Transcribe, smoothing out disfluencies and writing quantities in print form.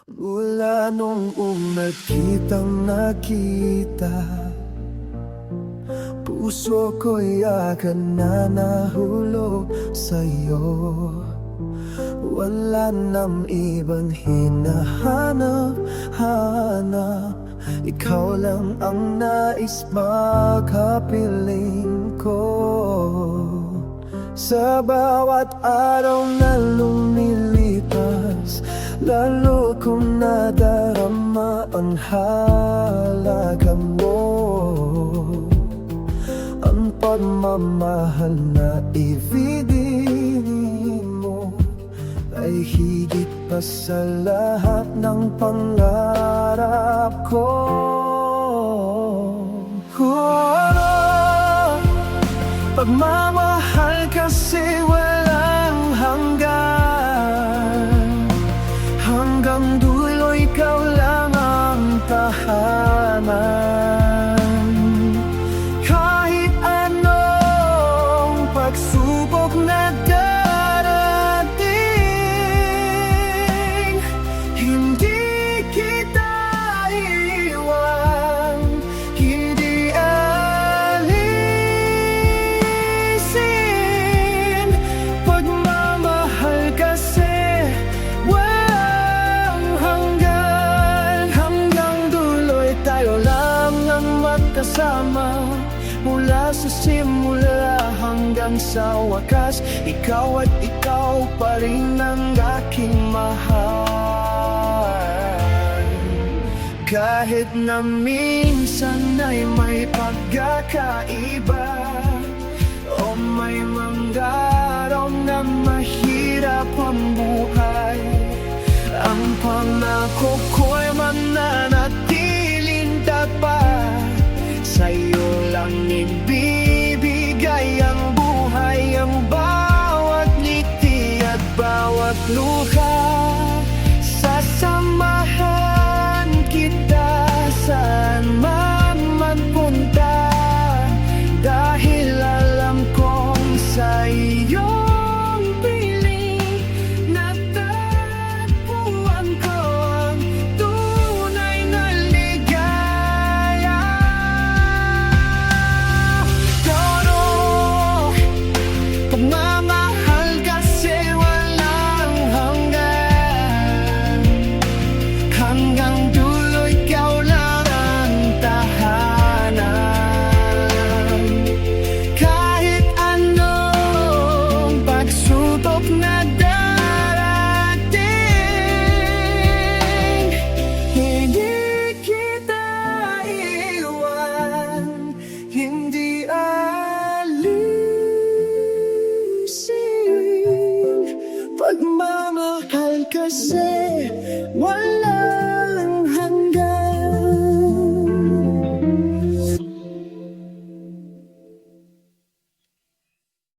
Mula nung una kitang nakita, puso ko'y agad na nahulog sa'yo. Wala nang ibang hinahanap, ikaw lang ang nais makapiling ko. Sa bawat araw na lumilipas, lalo kong nadarama ang halaga mo. Ang pagmamahal na ibigin mo ay higit pa sa lahat ng pangarap ko. Pagmamahal kasi walang hanggan, hanggang dulo ikaw lang ang tahanan. Kahit anong pagsubok na darating, hindi kita iiwan, hindi alisin. Pagmamahal kasi walang hanggan, hanggang dulo'y tayo lang ang magkasama. Mula sa simula hanggang sa wakas, ikaw at ikaw pa rin ang aking mahal. Kahit na minsan ay may pagkakaiba, o may mga araw na mahirap ang buhay, ang pangako ko'y mananatiling tapat. Sa'yo lang ibibigay ang buhay, ang bawat ngiti at bawat luha. Sasamahan kita saan man magpunta, dahil alam kong sa iyong piling natagpuan ko ang tunay na ligaya. Pagmamahal kasi walang hanggan, hanggang dulo ikaw lang ang tahanan. Kahit anong pagsubok na darating, hindi kita iiwan, hindi alisin. Pagmamahal kasi wala